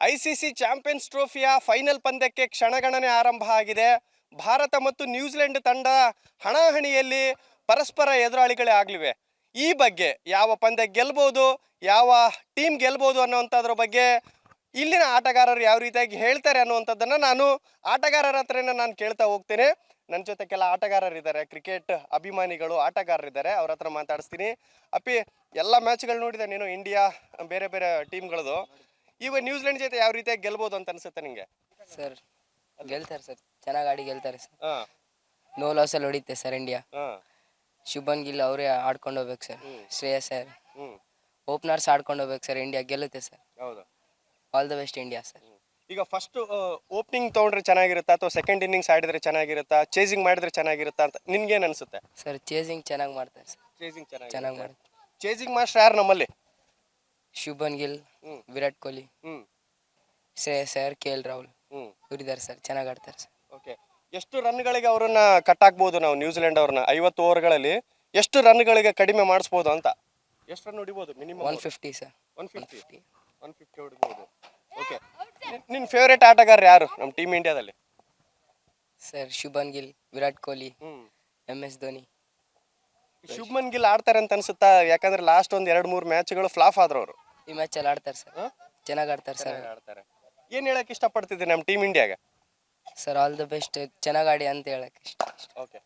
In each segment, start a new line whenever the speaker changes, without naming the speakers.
ICC champions ಟ್ರೋಫಿಯ final ಪಂದ್ಯಕ್ಕೆ ಕ್ಷಣಗಣನೆ ಆರಂಭ ಆಗಿದೆ. ಭಾರತ ಮತ್ತು ನ್ಯೂಜಿಲೆಂಡ್ ತಂಡ ಹಣಾಹಣಿಯಲ್ಲಿ ಪರಸ್ಪರ ಎದುರಾಳಿಗಳೇ ಆಗಲಿವೆ. ಈ ಬಗ್ಗೆ ಯಾವ ಪಂದ್ಯ ಗೆಲ್ಬೋದು, ಯಾವ ಟೀಮ್ ಗೆಲ್ಬೋದು ಅನ್ನೋವಂಥದ್ರ ಬಗ್ಗೆ ಇಲ್ಲಿನ ಆಟಗಾರರು ಯಾವ ರೀತಿಯಾಗಿ ಹೇಳ್ತಾರೆ ಅನ್ನುವಂಥದ್ದನ್ನು ನಾನು ಆಟಗಾರರ ಹತ್ರನೇ ನಾನು ಕೇಳ್ತಾ ಹೋಗ್ತೇನೆ. ನನ್ನ ಜೊತೆ ಕೆಲ ಆಟಗಾರರಿದ್ದಾರೆ, ಕ್ರಿಕೆಟ್ ಅಭಿಮಾನಿಗಳು ಆಟಗಾರರಿದ್ದಾರೆ, ಅವ್ರ ಹತ್ರ ಮಾತಾಡಿಸ್ತೀನಿ. ಅಪ್ಪಿ, ಎಲ್ಲ ಮ್ಯಾಚ್ಗಳು ನೋಡಿದೆ ನೀನು, ಇಂಡಿಯಾ ಬೇರೆ ಬೇರೆ ಟೀಮ್ಗಳದು. ಈಗ ನ್ಯೂಜಿಲೆಂಡ್ ಜೊತೆ ಯಾವ ರೀತಿಯಾಗಿ ಗೆಲ್ಬೋದು ಅಂತ ಅನ್ಸುತ್ತೆ ನಿಂಗೆ?
ಸರ್ ಗೆಲ್ತಾರೆ ಸರ್, ಚೆನ್ನಾಗಿ ಆಡಿ ಗೆಲ್ತಾರೆ ಸರ್.
ಹಾಂ,
ನೋ ಲಾಸಲ್ಲಿ ಹೊಡಿತೆ ಸರ್ ಇಂಡಿಯಾ.
ಹಾಂ,
ಶುಭನ್ ಗಿಲ್ ಅವರೇ ಆಡ್ಕೊಂಡು ಹೋಗ್ಬೇಕು ಸರ್. ಶ್ರೇಯಸ್ ಸರ್
ಹ್ಞೂ,
ಓಪನರ್ಸ್ ಆಡ್ಕೊಂಡು ಹೋಗ್ಬೇಕು ಸರ್. ಇಂಡಿಯಾ ಗೆಲ್ಲುತ್ತೆ ಸರ್.
ಹೌದು.
All the best India sir.
ಈಗ ಫಸ್ಟ್ ಓಪನಿಂಗ್ ತೊಗೊಂಡ್ರೆ ಚೆನ್ನಾಗಿರುತ್ತಾ ಅಥವಾ ಸೆಕೆಂಡ್ ಇನ್ನಿಂಗ್ಸ್ ಆಡಿದ್ರೆ ಚೆನ್ನಾಗಿರುತ್ತಾ, ಚೇಸಿಂಗ್ ಮಾಡಿದ್ರೆ ಚೆನ್ನಾಗಿರುತ್ತಾ ಅಂತ ನಿನ್ಗೇನು ಅನ್ಸುತ್ತೆ?
ಸರ್ ಚೇಸಿಂಗ್ ಚೆನ್ನಾಗಿ ಮಾಡ್ತಾರೆ ಸರ್.
ಚೇಸಿಂಗ್
ಚೆನ್ನಾಗಿ ಮಾಡ್ತಾರೆ.
ಚೇಸಿಂಗ್ ಮಾಸ್ಟರ್ ಯಾರು ನಮ್ಮಲ್ಲಿ?
ಶುಭನ್ ಗಿಲ್,
ಹ್ಮ್.
ವಿರಾಟ್ ಕೊಹ್ಲಿ,
ಹ್ಞೂ,
Shreyas sir, K L Rahul
ಹ್ಞೂ,
ಇವರಿದ್ದಾರೆ ಸರ್. ಚೆನ್ನಾಗಿ ಆಡ್ತಾರೆ ಸರ್.
ಓಕೆ. ಎಷ್ಟು ರನ್ಗಳಿಗೆ ಅವರನ್ನ ಕಟ್ ಹಾಕ್ಬೋದು ನಾವು ನ್ಯೂಜಿಲೆಂಡ್ ಅವ್ರನ್ನ? 50 ಓವರ್ಗಳಲ್ಲಿ ಎಷ್ಟು ರನ್ಗಳಿಗೆ ಕಡಿಮೆ ಮಾಡಿಸ್ಬೋದು ಅಂತ? ಎಷ್ಟು ರನ್ ಹೊಡಿಬೋದು ಮಿನಿಮಮ್?
150 ಸರ್.
150 ಹೊಡಿಬೋದು. ಓಕೆ. ನಿನ್ನ ಫೇವ್ರೇಟ್ ಆಟಗಾರ ಯಾರು ನಮ್ಮ ಟೀಮ್ ಇಂಡಿಯಾದಲ್ಲಿ?
ಸರ್ ಶುಭನ್ ಗಿಲ್, ವಿರಾಟ್ ಕೊಹ್ಲಿ,
ಹ್ಞೂ.
MS ಧೋನಿ.
ಶುಭ್ಮನ್ ಗಿಲ್ ಆಡ್ತಾರೆ ಅಂತ ಅನ್ಸುತ್ತಾ? ಯಾಕಂದ್ರೆ ಲಾಸ್ಟ್ ಒಂದು 2-3 ಮ್ಯಾಚ್ಗಳು ಫ್ಲಾಪ್ ಆದ್ರು ಅವರು.
ಈ ಮ್ಯಾಚಲ್ಲಿ ಆಡ್ತಾರೆ ಸರ್.
ಹಾಂ,
ಚೆನ್ನಾಗಿ ಆಡ್ತಾರೆ ಸರ್.
ಆಡ್ತಾರೆ. ಏನು ಹೇಳಕ್ಕೆ ಇಷ್ಟಪಡ್ತಿದ್ದೆ ನಮ್ಮ ಟೀಮ್ ಇಂಡಿಯಾಗೆ?
ಸರ್ ಆಲ್ ದ ಬೆಸ್ಟ್, ಚೆನ್ನಾಗಿ ಆಡಿ ಅಂತ ಹೇಳಕ್ಕೆ ಇಷ್ಟ.
Okay,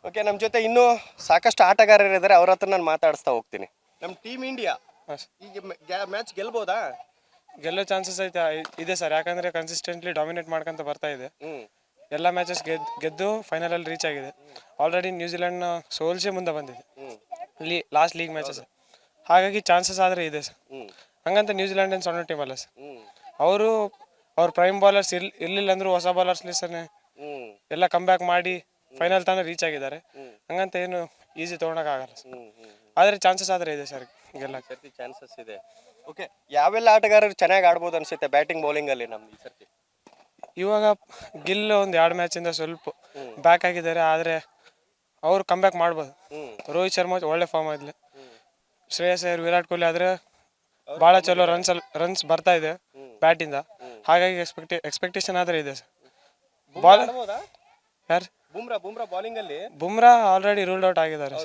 okay. ನಮ್ಮ ಜೊತೆ ಇನ್ನೂ ಸಾಕಷ್ಟು ಆಟಗಾರರಿದ್ದಾರೆ, ಅವ್ರ ಹತ್ರ ನಾನು ಮಾತಾಡಿಸ್ತಾ ಹೋಗ್ತೀನಿ. ನಮ್ಮ ಟೀಮ್ ಇಂಡಿಯಾ ಈಗ ಮ್ಯಾಚ್ ಗೆಲ್ಬೋದಾ?
ಗೆಲ್ಲೋ ಚಾನ್ಸಸ್ ಇದೆ ಸರ್. ಯಾಕಂದರೆ ಕನ್ಸಿಸ್ಟೆಂಟ್ಲಿ ಡಾಮಿನೇಟ್ ಮಾಡ್ಕೊಂತ ಬರ್ತಾ ಇದೆ. ಎಲ್ಲ ಮ್ಯಾಚಸ್ ಗೆದ್ದು ಫೈನಲಲ್ಲಿ ರೀಚ್ ಆಗಿದೆ. ಆಲ್ರೆಡಿ ನ್ಯೂಜಿಲೆಂಡ್ನ ಸೋಲ್ಸೇ ಮುಂದೆ ಬಂದಿದೆ ಲಾಸ್ಟ್ ಲೀಗ್ ಮ್ಯಾಚಸ್. ಹಾಗಾಗಿ ಚಾನ್ಸಸ್ ಆದರೆ ಇದೆ ಸರ್. ಹಂಗಂತ ನ್ಯೂಜಿಲೆಂಡ್ ಏನು ಸಣ್ಣ ಟೀಮ್ ಅಲ್ಲ ಸರ್. ಅವ್ರ ಪ್ರೈಮ್ ಬಾಲರ್ಸ್ ಇರಲಿಲ್ಲ ಅಂದರೂ ಹೊಸ ಬಾಲರ್ಸ್ ಲಿಸ್ಟೇ ಎಲ್ಲ ಕಮ್ ಬ್ಯಾಕ್ ಮಾಡಿ ಫೈನಲ್ ತನಕ ರೀಚ್ ಆಗಿದ್ದಾರೆ. ಹಂಗಂತ ಏನು ಈಸಿ ತೊಗೊಳಕ್ಕಾಗಲ್ಲ ಸರ್. ಆದರೆ ಚಾನ್ಸಸ್ ಆದರೆ ಇದೆ ಸರ್ ಗೆಲ್ಲಕ್ಕೆ.
ಚಾನ್ಸಸ್ ಇದೆ. ಓಕೆ. ಯಾವೆಲ್ಲ ಆಟಗಾರರು ಚೆನ್ನಾಗಿ ಆಡ್ಬೋದು ಅನ್ಸುತ್ತೆ ಬ್ಯಾಟಿಂಗ್ ಬೌಲಿಂಗಲ್ಲಿ ನಮ್ದು ಈ ಸರ್ತಿ?
ಇವಾಗ ಗಿಲ್ ಒಂದು 2 ಮ್ಯಾಚಿಂದ ಸ್ವಲ್ಪ ಬ್ಯಾಕ್ ಆಗಿದ್ದಾರೆ, ಆದರೆ ಅವರು ಕಮ್ ಬ್ಯಾಕ್ ಮಾಡ್ಬೋದು. ರೋಹಿತ್ ಶರ್ಮಾ ಒಳ್ಳೆ ಫಾರ್ಮ್ ಆದ್ಲೆ. ಶ್ರೇಯಸ್ ಅಯ್ಯರ್, ವಿರಾಟ್ ಕೊಹ್ಲಿ ಆದರೆ ಭಾಳ ಚಲೋ ರನ್ಸ್ ಬರ್ತಾ ಇದೆ ಬ್ಯಾಟಿಂದ. ಹಾಗಾಗಿ ಎಕ್ಸ್ಪೆಕ್ಟೇಷನ್ ಆದರೆ ಇದೆ ಸರ್. ಬಾಲ್ ಯಾರು?
ಬುಮ್ರಾ ಬೌಲಿಂಗಲ್ಲಿ
ಬುಮ್ರಾ ಆಲ್ರೆಡಿ ರೂಲ್ಡ್ ಔಟ್ ಆಗಿದ್ದಾರೆ.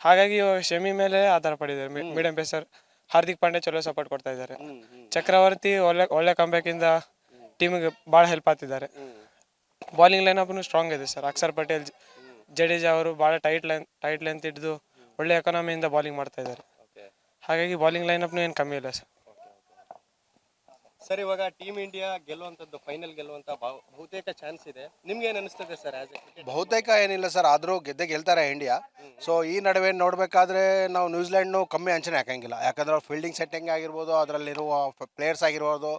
ಹಾಗಾಗಿ ಶಮಿ ಮೇಲೆ ಆಧಾರ ಪಡಿದ್ದಾರೆ. ಮೀಡಿಯಂ ಪೇಸರ್ ಹಾರ್ದಿಕ್ ಪಾಂಡ್ಯ ಚಲೋ ಸಪೋರ್ಟ್ ಕೊಡ್ತಾ ಇದ್ದಾರೆ. ಚಕ್ರವರ್ತಿ ಒಳ್ಳೆ ಕಂಬ್ಯಾಕಿಂದ ಟೀಮಿಗೆ ಭಾಳ ಹೆಲ್ಪ್ ಆಗ್ತಿದ್ದಾರೆ. ಬಾಲಿಂಗ್ ಲೈನಪ್ನು ಸ್ಟ್ರಾಂಗ್ ಇದೆ ಸರ್. ಅಕ್ಷರ್ ಪಟೇಲ್, ಜಡೇಜಾ ಅವರು ಭಾಳ ಟೈಟ್ ಲೆಂತ್ ಹಿಡಿದು ಒಳ್ಳೆ ಎಕಾನಮಿಯಿಂದ ಬಾಲಿಂಗ್ ಮಾಡ್ತಾ ಇದ್ದಾರೆ. ಹಾಗಾಗಿ ಬಾಲಿಂಗ್ ಲೈನಪ್ನು ಏನು ಕಮ್ಮಿ ಇಲ್ಲ ಸರ್.
ಸರ್, ಇವಾಗ ಟೀಮ್ ಇಂಡಿಯಾ ಗೆಲ್ಲುವಂಥದ್ದು, ಫೈನಲ್ ಗೆಲ್ಲುವಂಥ ಬಹುತೇಕ ಚಾನ್ಸ್ ಇದೆ. ನಿಮ್ಗೆ ಏನು ಅನಿಸ್ತದೆ ಸರ್?
ಬಹುತೇಕ ಏನಿಲ್ಲ ಸರ್, ಆದರೂ ಗೆಲ್ತಾರೆ ಇಂಡಿಯಾ. ಸೊ ಈ ನಡುವೆ ನೋಡಬೇಕಾದ್ರೆ ನಾವು ನ್ಯೂಜಿಲೆಂಡ್ನು ಕಮ್ಮಿ ಅಂಚನೆ ಹಾಕಂಗಿಲ್ಲ. ಯಾಕಂದ್ರೆ ಅವ್ರ ಫೀಲ್ಡಿಂಗ್ ಸೆಟ್ಟಿಂಗ್ ಆಗಿರ್ಬೋದು, ಅದರಲ್ಲಿರುವ ಪ್ಲೇಯರ್ಸ್ ಆಗಿರ್ಬೋದು,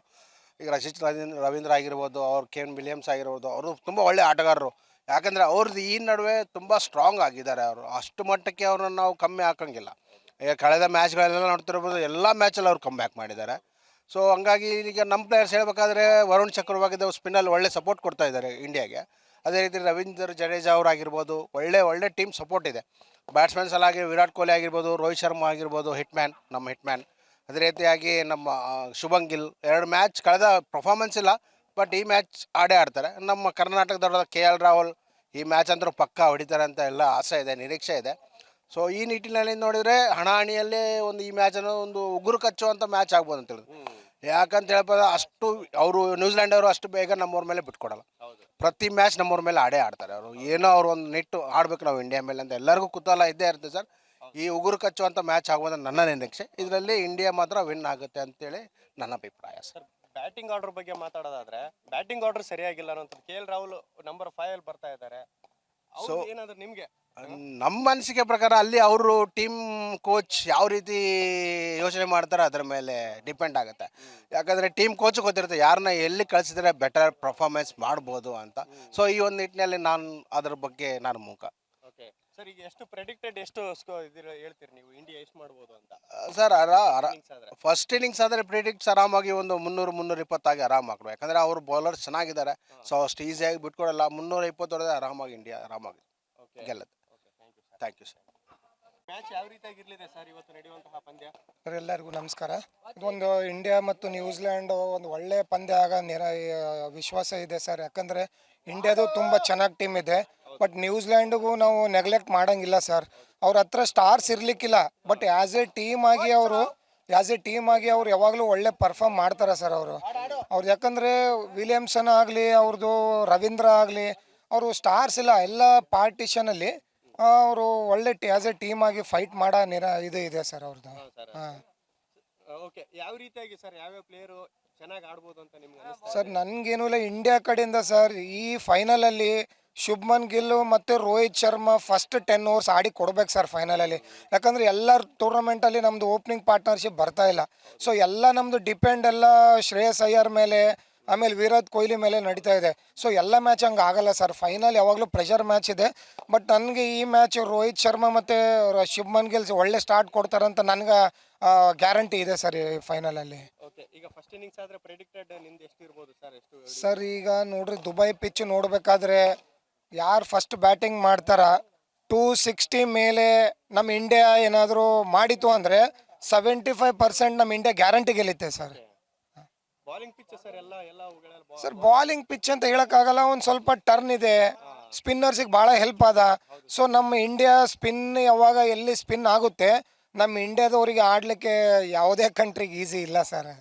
ಈಗ ರವೀಂದ್ರ ಆಗಿರ್ಬೋದು, ಅವ್ರು ಕೇನ್ ವಿಲಿಯಮ್ಸ್ ಆಗಿರ್ಬೋದು, ಅವರು ತುಂಬ ಒಳ್ಳೆ ಆಟಗಾರರು. ಯಾಕಂದರೆ ಅವ್ರದ್ದು ಈ ನಡುವೆ ತುಂಬ ಸ್ಟ್ರಾಂಗ್ ಆಗಿದ್ದಾರೆ. ಅವರು ಅಷ್ಟು ಮಟ್ಟಕ್ಕೆ ಅವ್ರನ್ನ ನಾವು ಕಮ್ಮಿ ಹಾಕೋಂಗಿಲ್ಲ. ಈಗ ಕಳೆದ ಮ್ಯಾಚ್ಗಳೆಲ್ಲ ನೋಡ್ತಿರ್ಬೋದು, ಎಲ್ಲ ಮ್ಯಾಚಲ್ಲಿ ಅವ್ರು ಕಮ್ ಬ್ಯಾಕ್ ಮಾಡಿದ್ದಾರೆ. ಸೊ ಹಂಗಾಗಿ ಈಗ ನಮ್ಮ ಪ್ಲೇಯರ್ಸ್ ಹೇಳಬೇಕಾದ್ರೆ ವರುಣ್ ಚಕ್ರವರ್ತಿ ಸ್ಪಿನ್ನಲ್ಲಿ ಒಳ್ಳೆ ಸಪೋರ್ಟ್ ಕೊಡ್ತಾ ಇದ್ದಾರೆ ಇಂಡಿಯಾಗೆ. ಅದೇ ರೀತಿ ರವೀಂದ್ರ ಜಡೇಜಾ ಅವರಾಗಿರ್ಬೋದು, ಒಳ್ಳೆ ಟೀಮ್ ಸಪೋರ್ಟ್ ಇದೆ. ಬ್ಯಾಟ್ಸ್ಮನ್ಸಲ್ಲಾಗಿ ವಿರಾಟ್ ಕೊಹ್ಲಿ ಆಗಿರ್ಬೋದು, ರೋಹಿತ್ ಶರ್ಮಾ ಆಗಿರ್ಬೋದು, ನಮ್ಮ ಹಿಟ್ಮ್ಯಾನ್. ಅದೇ ರೀತಿಯಾಗಿ ನಮ್ಮ ಶುಭನ್ ಗಿಲ್ 2 ಮ್ಯಾಚ್ ಕಳೆದ ಪರ್ಫಾರ್ಮೆನ್ಸ್ ಇಲ್ಲ, ಬಟ್ ಈ ಮ್ಯಾಚ್ ಆಡ್ತಾರೆ. ನಮ್ಮ ಕರ್ನಾಟಕದವರ KL ರಾಹುಲ್ ಈ ಮ್ಯಾಚ್ ಅಂತೂ ಪಕ್ಕಾ ಹೊಡಿತಾರೆ ಅಂತ ಎಲ್ಲ ಆಸೆ ಇದೆ, ನಿರೀಕ್ಷೆ ಇದೆ. ಸೊ ಈ ನಿಟ್ಟಿನಲ್ಲಿ ನೋಡಿದರೆ ಹಣಾಹಣಿಯಲ್ಲೇ ಈ ಮ್ಯಾಚನ್ನು ಒಂದು ಉಗುರು ಕಚ್ಚುವಂಥ ಮ್ಯಾಚ್ ಆಗ್ಬೋದು ಅಂತ ಹೇಳಿದ್ರು. ಯಾಕಂತ ಹೇಳ್ಬೋದು, ಅಷ್ಟು ಅವರು ನ್ಯೂಜಿಲೆಂಡ್ ಅವರು ಅಷ್ಟು ಬೇಗ ನಮ್ಮವ್ರ ಮೇಲೆ ಬಿಟ್ಕೊಡಲ್ಲ. ಪ್ರತಿ ಮ್ಯಾಚ್ ನಮ್ಮವ್ರ ಮೇಲೆ ಆಡ್ತಾರೆ ಅವರು. ಏನೋ ಅವ್ರು ಒಂದು ನಿಟ್ಟು ಆಡ್ಬೇಕು ನಾವು ಇಂಡಿಯಾ ಮೇಲೆ ಅಂತ ಎಲ್ಲರಿಗೂ ಕುತೂಹಲ ಇದ್ದೇ ಇರುತ್ತೆ ಸರ್. ಈ ಉಗುರು ಕಚ್ಚುವಂಥ ಮ್ಯಾಚ್ ಆಗ್ಬೋದು ನನ್ನ ನಿರೀಕ್ಷೆ. ಇದರಲ್ಲಿ ಇಂಡಿಯಾ ಮಾತ್ರ ವಿನ್ ಆಗುತ್ತೆ ಅಂತೇಳಿ ನನ್ನ ಅಭಿಪ್ರಾಯ ಸರ್.
ಬ್ಯಾಟಿಂಗ್ ಆರ್ಡರ್ ಬಗ್ಗೆ ಮಾತಾಡೋದಾದ್ರೆ, ಬ್ಯಾಟಿಂಗ್ ಆರ್ಡರ್ ಸರಿಯಾಗಿಲ್ಲ ಅನ್ನೋಂಥದ್ದು. KL ರಾಹುಲ್ ನಂಬರ್ 5 ಅಲ್ಲಿ ಬರ್ತಾ ಇದ್ದಾರೆ. ಸೊ ಏನಾದ್ರು ನಿಮಗೆ?
ನಮ್ಮ ಅನಿಸಿಕೆ ಪ್ರಕಾರ ಅಲ್ಲಿ ಅವರು ಟೀಮ್ ಕೋಚ್ ಯಾವ ರೀತಿ ಯೋಚನೆ ಮಾಡ್ತಾರೆ ಅದರ ಮೇಲೆ ಡಿಪೆಂಡ್ ಆಗುತ್ತೆ. ಯಾಕಂದರೆ ಟೀಮ್ ಕೋಚ್ ಗೊತ್ತಿರುತ್ತೆ ಯಾರನ್ನ ಎಲ್ಲಿ ಕಳಿಸಿದ್ರೆ ಬೆಟರ್ ಪರ್ಫಾರ್ಮೆನ್ಸ್ ಮಾಡ್ಬೋದು ಅಂತ. ಸೊ ಈ ಒಂದು ನಿಟ್ಟಿನಲ್ಲಿ ಅದ್ರ ಬಗ್ಗೆ ನಾನು ಮುಖ.
ಓಕೆ ಸರ್, ಈಗ ಎಷ್ಟು ಪ್ರೆಡಿಕ್ಟೆಡ್, ಎಷ್ಟು ಹೇಳ್ತೀರಿ ನೀವು ಇಂಡಿಯಾ ಎಷ್ಟು ಮಾಡ್ಬೋದು ಅಂತ?
ಸರ್ ಫಸ್ಟ್ ಇನ್ನಿಂಗ್ಸ್ ಆದರೆ ಪ್ರಿಡಿಕ್ಟ್ಸ್ ಆರಾಮಾಗಿ ಒಂದು 300-320 ಆಗಿ ಆರಾಮ ಹಾಕ್ಬೇಕು. ಯಾಕಂದರೆ ಅವರು ಬೌಲರ್ಸ್ ಚೆನ್ನಾಗಿದ್ದಾರೆ. ಸೊ ಅಷ್ಟು ಈಸಿಯಾಗಿ ಬಿಟ್ಕೊಡಲ್ಲ. 320 ಹೊಡೆದ್ರೆ ಇಂಡಿಯಾ ಆರಾಮಾಗಿ ಗೆಲ್ಲುತ್ತೆ. Thank you sir.
ಮ್ಯಾಚ್ ಯಾವ ರೀತಿಯಾಗಿರ್ಲಿದೆ ಸರ್ ಇವತ್ತು ನಡೆಯುವಂತಹ ಪಂದ್ಯ?
ಎಲ್ಲರಿಗೂ ನಮಸ್ಕಾರ. ಇದೊಂದು ಇಂಡಿಯಾ ಮತ್ತು ನ್ಯೂಜಿಲ್ಯಾಂಡ್ ಒಂದು ಒಳ್ಳೆಯ ಪಂದ್ಯ ಆಗ ವಿಶ್ವಾಸ ಇದೆ ಸರ್. ಯಾಕಂದರೆ ಇಂಡಿಯಾದು ತುಂಬ ಚೆನ್ನಾಗಿ ಟೀಮ್ ಇದೆ, ಬಟ್ ನ್ಯೂಜಿಲ್ಯಾಂಡ್ಗೂ ನಾವು ನೆಗ್ಲೆಕ್ಟ್ ಮಾಡೋಂಗಿಲ್ಲ ಸರ್. ಅವ್ರ ಹತ್ರ ಸ್ಟಾರ್ಸ್ ಇರಲಿಕ್ಕಿಲ್ಲ, ಬಟ್ ಆ್ಯಸ್ ಎ ಟೀಮ್ ಆಗಿ ಅವ್ರು ಯಾವಾಗಲೂ ಒಳ್ಳೆ ಪರ್ಫಾರ್ಮ್ ಮಾಡ್ತಾರೆ ಸರ್. ಅವ್ರು ಯಾಕಂದರೆ ವಿಲಿಯಮ್ಸನ್ ಆಗಲಿ, ಅವ್ರದ್ದು ರವೀಂದ್ರ ಆಗಲಿ, ಅವರು ಸ್ಟಾರ್ಸ್ ಇಲ್ಲ, ಎಲ್ಲ ಪಾರ್ಟಿಷನಲ್ಲಿ ಅವರು ಒಳ್ಳೆ ಆ್ಯಸ್ ಎ ಟೀಮ್ ಆಗಿ ಫೈಟ್ ಮಾಡೋ ಇದು ಇದೆ ಸರ್ ಅವ್ರದ್ದು. ಹಾಂ
ಓಕೆ, ಯಾವ ರೀತಿಯಾಗಿ ಸರ್ ಯಾವ್ಯಾವ ಪ್ಲೇಯರು ಚೆನ್ನಾಗಿ ಆಡ್ಬೋದು ಅಂತ ನಿಮ್ಗೆ ಅನಿಸ್ತಾ?
ಸರ್, ನನಗೇನು ಇಲ್ಲ, ಇಂಡಿಯಾ ಕಡೆಯಿಂದ ಸರ್ ಈ ಫೈನಲಲ್ಲಿ ಶುಭ್ಮನ್ ಗಿಲ್ ಮತ್ತು ರೋಹಿತ್ ಶರ್ಮಾ ಫಸ್ಟ್ 10 ಓವರ್ಸ್ ಆಡಿ ಕೊಡ್ಬೇಕು ಸರ್ ಫೈನಲಲ್ಲಿ. ಯಾಕಂದರೆ ಎಲ್ಲ ಟೂರ್ನಮೆಂಟಲ್ಲಿ ನಮ್ಮದು ಓಪನಿಂಗ್ ಪಾರ್ಟ್ನರ್ಶಿಪ್ ಬರ್ತಾ ಇಲ್ಲ. ಸೊ ಎಲ್ಲ ನಮ್ಮದು ಡಿಪೆಂಡ್ ಎಲ್ಲ ಶ್ರೇಯಸ್ ಅಯ್ಯರ್ ಮೇಲೆ, ಆಮೇಲೆ ವಿರಾಟ್ ಕೊಹ್ಲಿ ಮೇಲೆ ನಡೀತಾ ಇದೆ. ಸೊ ಎಲ್ಲ ಮ್ಯಾಚ್ ಹಂಗೆ ಆಗಲ್ಲ ಸರ್. ಫೈನಲ್ ಯಾವಾಗಲೂ ಪ್ರೆಷರ್ ಮ್ಯಾಚ್ ಇದೆ. ಬಟ್ ನನಗೆ ಈ ಮ್ಯಾಚ್ ರೋಹಿತ್ ಶರ್ಮಾ ಮತ್ತು ಶುಭ್ಮನ್ ಗಿಲ್ ಒಳ್ಳೆ ಸ್ಟಾರ್ಟ್ ಕೊಡ್ತಾರಂತ ನನಗೆ ಗ್ಯಾರಂಟಿ ಇದೆ ಸರ್ ಈ ಫೈನಲಲ್ಲಿ.
ಓಕೆ, ಈಗ ಫಸ್ಟ್ ಇನ್ನಿಂಗ್ಸ್ ಆದ್ರೆ ಪ್ರೆಡಿಕ್ಟೆಡ್ ನಿಮ್ದು ಎಷ್ಟು ಇರ್ಬೋದು ಸರ್? ಎಷ್ಟು
ಸರ್ ಈಗ ನೋಡ್ರಿ, ದುಬೈ ಪಿಚ್ ನೋಡಬೇಕಾದ್ರೆ ಯಾರು ಫಸ್ಟ್ ಬ್ಯಾಟಿಂಗ್ ಮಾಡ್ತಾರ 260 ಮೇಲೆ ನಮ್ಮ ಇಂಡಿಯಾ ಏನಾದರೂ ಮಾಡಿತು ಅಂದರೆ 75% ನಮ್ಮ ಇಂಡಿಯಾ ಗ್ಯಾರಂಟಿ ಗೆಲ್ಲುತ್ತೆ ಸರ್.
Bowling pitch sir? ಎಲ್ಲ ಅವುಗಳಲ್ಲಿ
ಸರ್ ಬಾಲಿಂಗ್ ಪಿಚ್ ಅಂತ ಹೇಳೋಕ್ಕಾಗಲ್ಲ, ಒಂದು ಸ್ವಲ್ಪ ಟರ್ನ್ ಇದೆ, ಸ್ಪಿನ್ನರ್ಸಿಗೆ ಭಾಳ ಹೆಲ್ಪ್ ಆದ. ಸೊ ನಮ್ಮ ಇಂಡಿಯಾ ಸ್ಪಿನ್ ಯಾವಾಗ ಎಲ್ಲಿ ಸ್ಪಿನ್ ಆಗುತ್ತೆ, ನಮ್ಮ ಇಂಡಿಯಾದವರಿಗೆ ಆಡಲಿಕ್ಕೆ ಯಾವುದೇ ಕಂಟ್ರಿಗೆ ಈಸಿ ಇಲ್ಲ ಸರ್.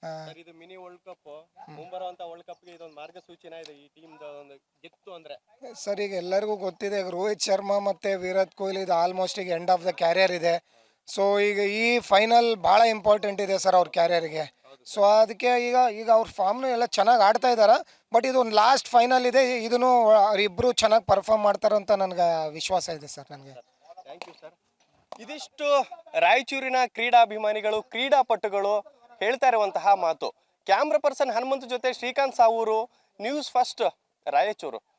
ಸರ್, ಇದು ಮಿನಿ ವರ್ಲ್ಡ್ ಕಪ್, ಮುಂಬರುವಂತ ವರ್ಲ್ಡ್ ಕಪ್ಗೆ ಇದೊಂದು ಮಾರ್ಗಸೂಚಿನ ಇದೆ ಈ ಟೀಮ್ ಒಂದು ಗೆತ್ತು ಅಂದ್ರೆ.
ಸರ್ ಈಗ ಎಲ್ಲರಿಗೂ ಗೊತ್ತಿದೆ, ಈಗ ರೋಹಿತ್ ಶರ್ಮಾ ಮತ್ತು ವಿರಾಟ್ ಕೊಹ್ಲಿ ಇದು ಆಲ್ಮೋಸ್ಟ್ ಈಗ ಎಂಡ್ ಆಫ್ ದ ಕ್ಯಾರಿಯರ್ ಇದೆ. ಸೊ ಈಗ ಈ ಫೈನಲ್ ಭಾಳ ಇಂಪಾರ್ಟೆಂಟ್ ಇದೆ ಸರ್ ಅವ್ರ ಕ್ಯಾರಿಯರ್ಗೆ. ಸೊ ಅದಕ್ಕೆ ಈಗ ಅವ್ರ ಫಾರ್ಮ್ನು ಎಲ್ಲ ಚೆನ್ನಾಗಿ ಆಡ್ತಾ ಇದ್ದಾರೆ. ಬಟ್ ಇದು ಒಂದು ಲಾಸ್ಟ್ ಫೈನಲ್ ಇದೆ, ಇದನ್ನು ಇಬ್ಬರು ಚೆನ್ನಾಗಿ ಪರ್ಫಾರ್ಮ್ ಮಾಡ್ತಾರಂತ ನನಗೆ ವಿಶ್ವಾಸ ಇದೆ ಸರ್ ನನಗೆ.
Thank you sir. ಇದಿಷ್ಟು ರಾಯಚೂರಿನ ಕ್ರೀಡಾಭಿಮಾನಿಗಳು, ಕ್ರೀಡಾಪಟುಗಳು ಹೇಳ್ತಾ ಇರುವಂತಹ ಮಾತು. ಕ್ಯಾಮ್ರಾ ಪರ್ಸನ್ ಹನುಮಂತ್ ಜೊತೆ ಶ್ರೀಕಾಂತ್ ಸಾವೂರು, ನ್ಯೂಸ್ ಫಸ್ಟ್, ರಾಯಚೂರು.